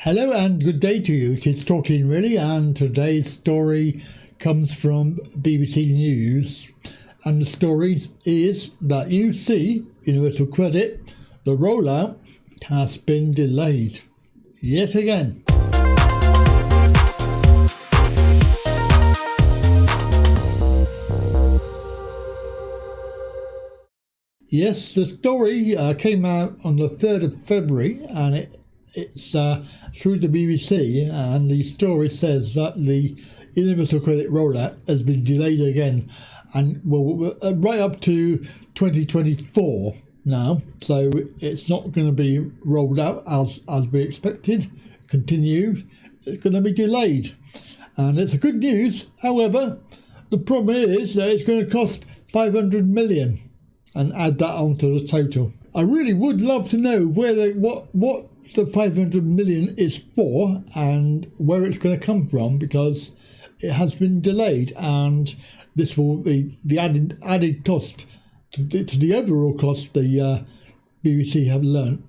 Hello and good day to you. It is Talkin really, and today's story comes from BBC News, and the story is that UC, Universal Credit, the rollout has been delayed yet again. Yes, the story came out on the 3rd of February, and it's through the BBC, and the story says that the Universal Credit rollout has been delayed again, and right up to 2024 now. So it's not going to be rolled out as we expected. Continued, it's going to be delayed, and it's a good news. However, the problem is that it's going to cost 500 million, and add that onto the total. I really would love to know what the 500 million is for and where it's going to come from, because it has been delayed, and this will be the added cost to the overall cost the BBC have learnt.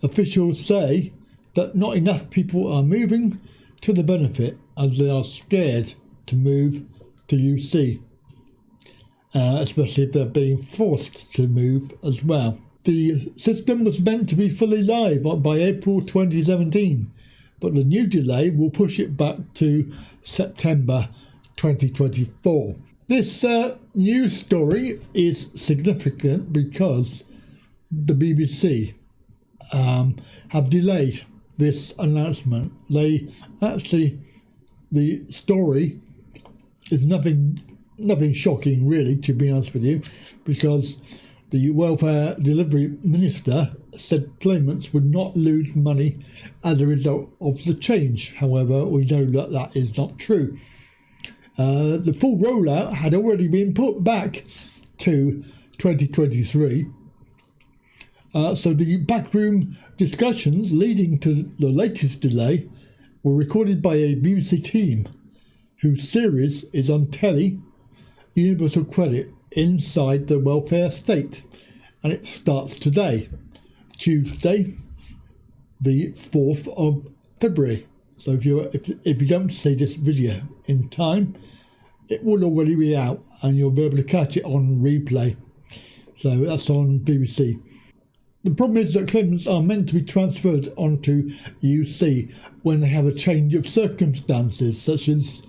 Officials say that not enough people are moving to the benefit, as they are scared to move to UC, especially if they're being forced to move as well. The system was meant to be fully live by April 2017, but the new delay will push it back to September 2024. This news story is significant because the BBC have delayed this announcement. The story is nothing shocking really, to be honest with you, because the Welfare Delivery Minister said claimants would not lose money as a result of the change. However, we know that that is not true. The full rollout had already been put back to 2023. So the backroom discussions leading to the latest delay were recorded by a BBC team whose series is on telly, Universal Credit Inside the Welfare State, and it starts today, Tuesday, the 4th of February. So if you don't see this video in time, it will already be out, and you'll be able to catch it on replay. So that's on BBC. The problem is that claimants are meant to be transferred onto UC when they have a change of circumstances, such as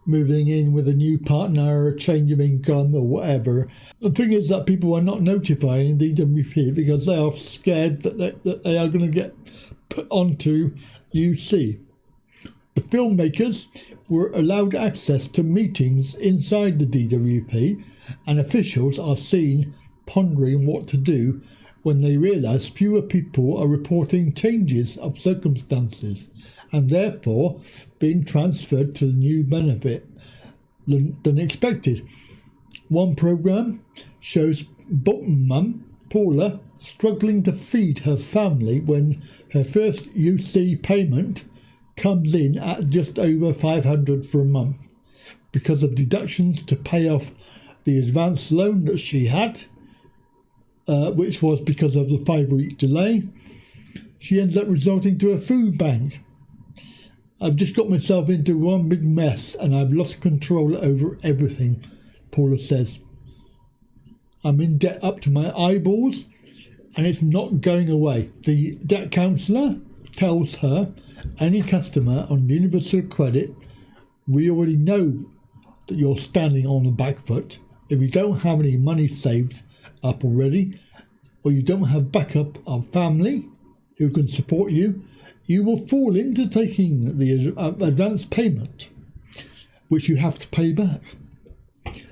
moving in with a new partner, a change of income or whatever. The thing is that people are not notifying DWP because they are scared that they are going to get put onto UC. The filmmakers were allowed access to meetings inside the DWP, and officials are seen pondering what to do when they realise fewer people are reporting changes of circumstances and therefore being transferred to the new benefit than expected. One programme shows Bolton mum, Paula, struggling to feed her family when her first UC payment comes in at just over 500 for a month. Because of deductions to pay off the advance loan that she had, which was because of the 5-week delay, she ends up resorting to a food bank. I've just got myself into one big mess and I've lost control over everything, Paula says. I'm in debt up to my eyeballs and it's not going away. The debt counsellor tells her, any customer on Universal Credit, we already know that you're standing on the back foot. If you don't have any money saved up already, or you don't have backup of family who can support you, you will fall into taking the advance payment, which you have to pay back.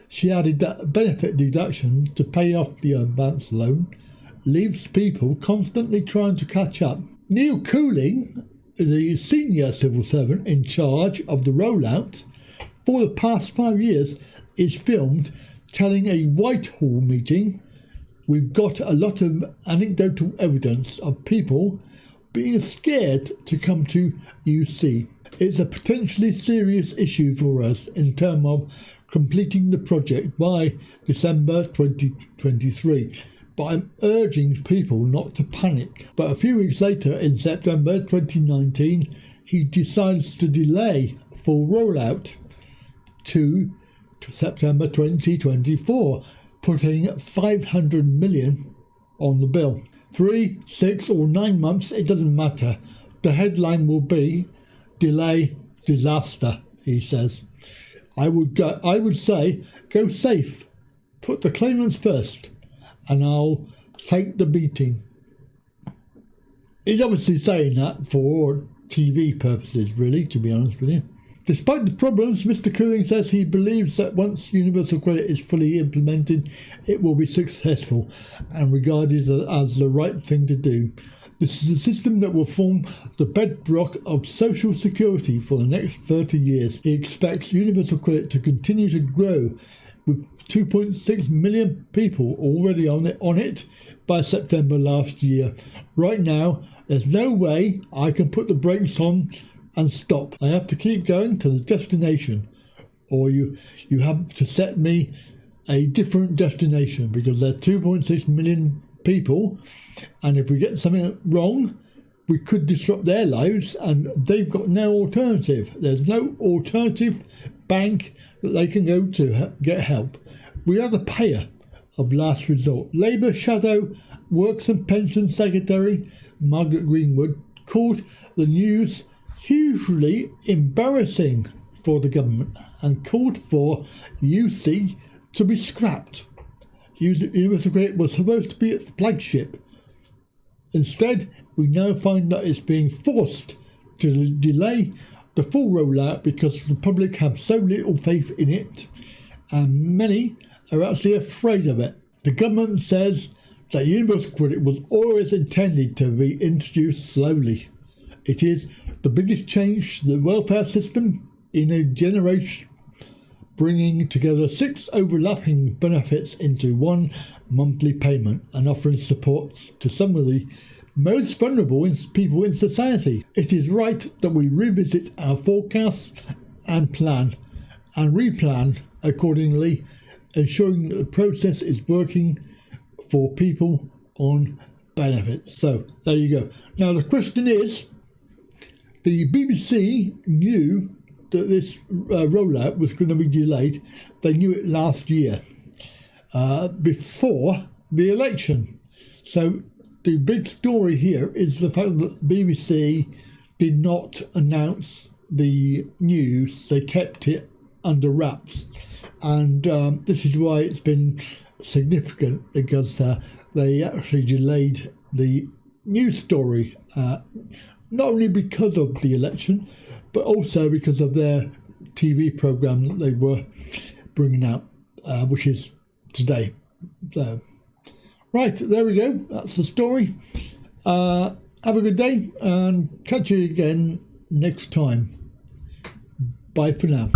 She added that benefit deductions to pay off the advance loan leaves people constantly trying to catch up. Neil Cooling, the senior civil servant in charge of the rollout for the past 5 years, is filmed telling a Whitehall meeting, "We've got a lot of anecdotal evidence of people being scared to come to UC. It's a potentially serious issue for us in terms of completing the project by December 2023. but I'm urging people not to panic. But a few weeks later, in September 2019, he decides to delay full rollout to September 2024, putting 500 million on the bill. 3, 6 or 9 months, it doesn't matter. The headline will be delay disaster, he says. I would say go safe, put the claimants first, and I'll take the beating. He's obviously saying that for TV purposes, really, to be honest with you. Despite the problems, Mr. Cooling says he believes that once universal credit is fully implemented, it will be successful and regarded as the right thing to do. This is a system that will form the bedrock of social security for the next 30 years. He expects universal credit to continue to grow, with 2.6 million people already on it by September last year. Right now, there's no way I can put the brakes on and stop. I have to keep going to the destination, or you have to set me a different destination, because there are 2.6 million people, and if we get something wrong, we could disrupt their lives, and they've got no alternative. There's no alternative bank that they can go to get help. We are the payer of last resort. Labour Shadow Works and Pensions Secretary Margaret Greenwood called the news hugely embarrassing for the government and called for UC to be scrapped. Universal Credit was supposed to be its flagship. Instead, we now find that it's being forced to delay the full rollout because the public have so little faith in it, and many are actually afraid of it. The government says that universal credit was always intended to be introduced slowly. It is the biggest change to the welfare system in a generation, bringing together 6 overlapping benefits into one monthly payment and offering support to some of the most vulnerable people in society. It is right that we revisit our forecasts and plan and replan accordingly, ensuring that the process is working for people on benefits. So there you go. Now the question is, the BBC knew that this rollout was going to be delayed. They knew it last year, before the election. So the big story here is the fact that BBC did not announce the news. They kept it under wraps. And this is why it's been significant, because they actually delayed the news story, not only because of the election, but also because of their TV programme that they were bringing out, which is today. So, right, there we go. That's the story. Have a good day and catch you again next time. Bye for now.